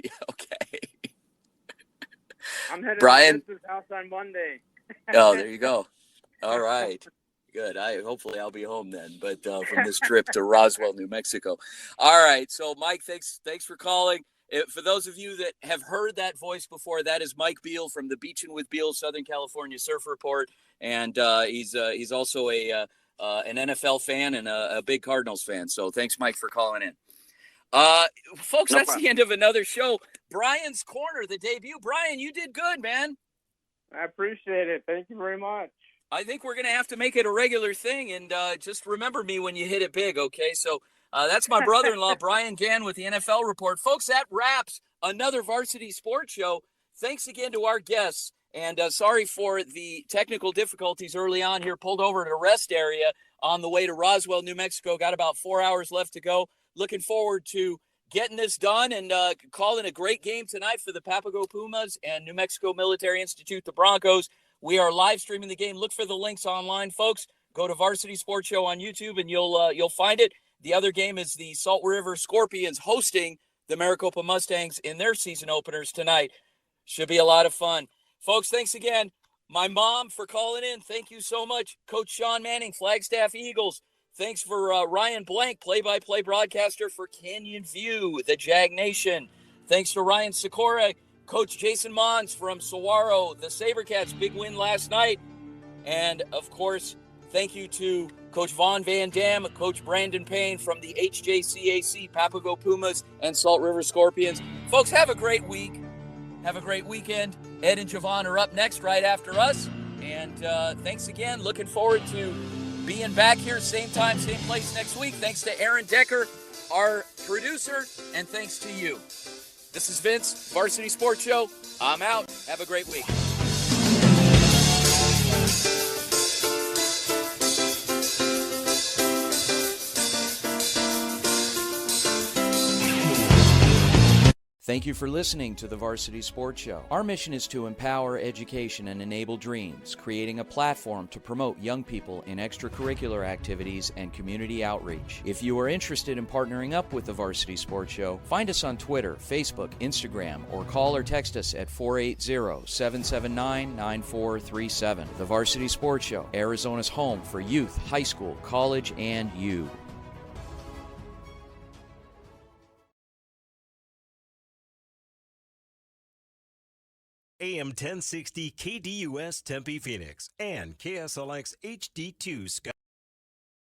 Yeah, okay. I'm headed Brian? to Vince's house on Monday. Oh, there you go. All right. Good. Hopefully I'll be home then, but from this trip to Roswell, New Mexico. All right. So, Mike, thanks for calling. For those of you that have heard that voice before, that is Mike Beal from the Beachin' with Beal Southern California Surf Report, and he's also an NFL fan and a big Cardinals fan. So thanks, Mike, for calling in. Folks, that's the end of another show. Brian's Corner, the debut. Brian, you did good, man. I appreciate it. Thank you very much. I think we're going to have to make it a regular thing, and just remember me when you hit it big, okay? So that's my brother-in-law, Brian Gann, with the NFL Report. Folks, that wraps another Varsity Sports Show. Thanks again to our guests, and sorry for the technical difficulties early on here. Pulled over at a rest area on the way to Roswell, New Mexico. Got about 4 hours left to go. Looking forward to getting this done and calling a great game tonight for the Papago Pumas and New Mexico Military Institute, the Broncos. We are live streaming the game. Look for the links online, folks. Go to Varsity Sports Show on YouTube, and you'll find it. The other game is the Salt River Scorpions hosting the Maricopa Mustangs in their season openers tonight. Should be a lot of fun. Folks, thanks again. My mom for calling in. Thank you so much. Coach Sean Manning, Flagstaff Eagles. Thanks for Ryan Blank, play-by-play broadcaster for Canyon View, the Jag Nation. Thanks to Ryan Sikora, Coach Jason Mons from Saguaro, the SaberCats, big win last night. And, of course, thank you to Coach Vaughn Van Dam, Coach Brandon Payne from the HJCAC, Papago Pumas, and Salt River Scorpions. Folks, have a great week. Have a great weekend. Ed and Javon are up next right after us. And thanks again. Looking forward to being back here, same time, same place next week. Thanks to Aaron Decker, our producer, and thanks to you. This is Vince, Varsity Sports Show. I'm out. Have a great week. Thank you for listening to the Varsity Sports Show. Our mission is to empower education and enable dreams, creating a platform to promote young people in extracurricular activities and community outreach. If you are interested in partnering up with the Varsity Sports Show, find us on Twitter, Facebook, Instagram, or call or text us at 480-779-9437. The Varsity Sports Show, Arizona's home for youth, high school, college, and you. AM 1060 KDUS Tempe Phoenix and KSLX HD2 Sky.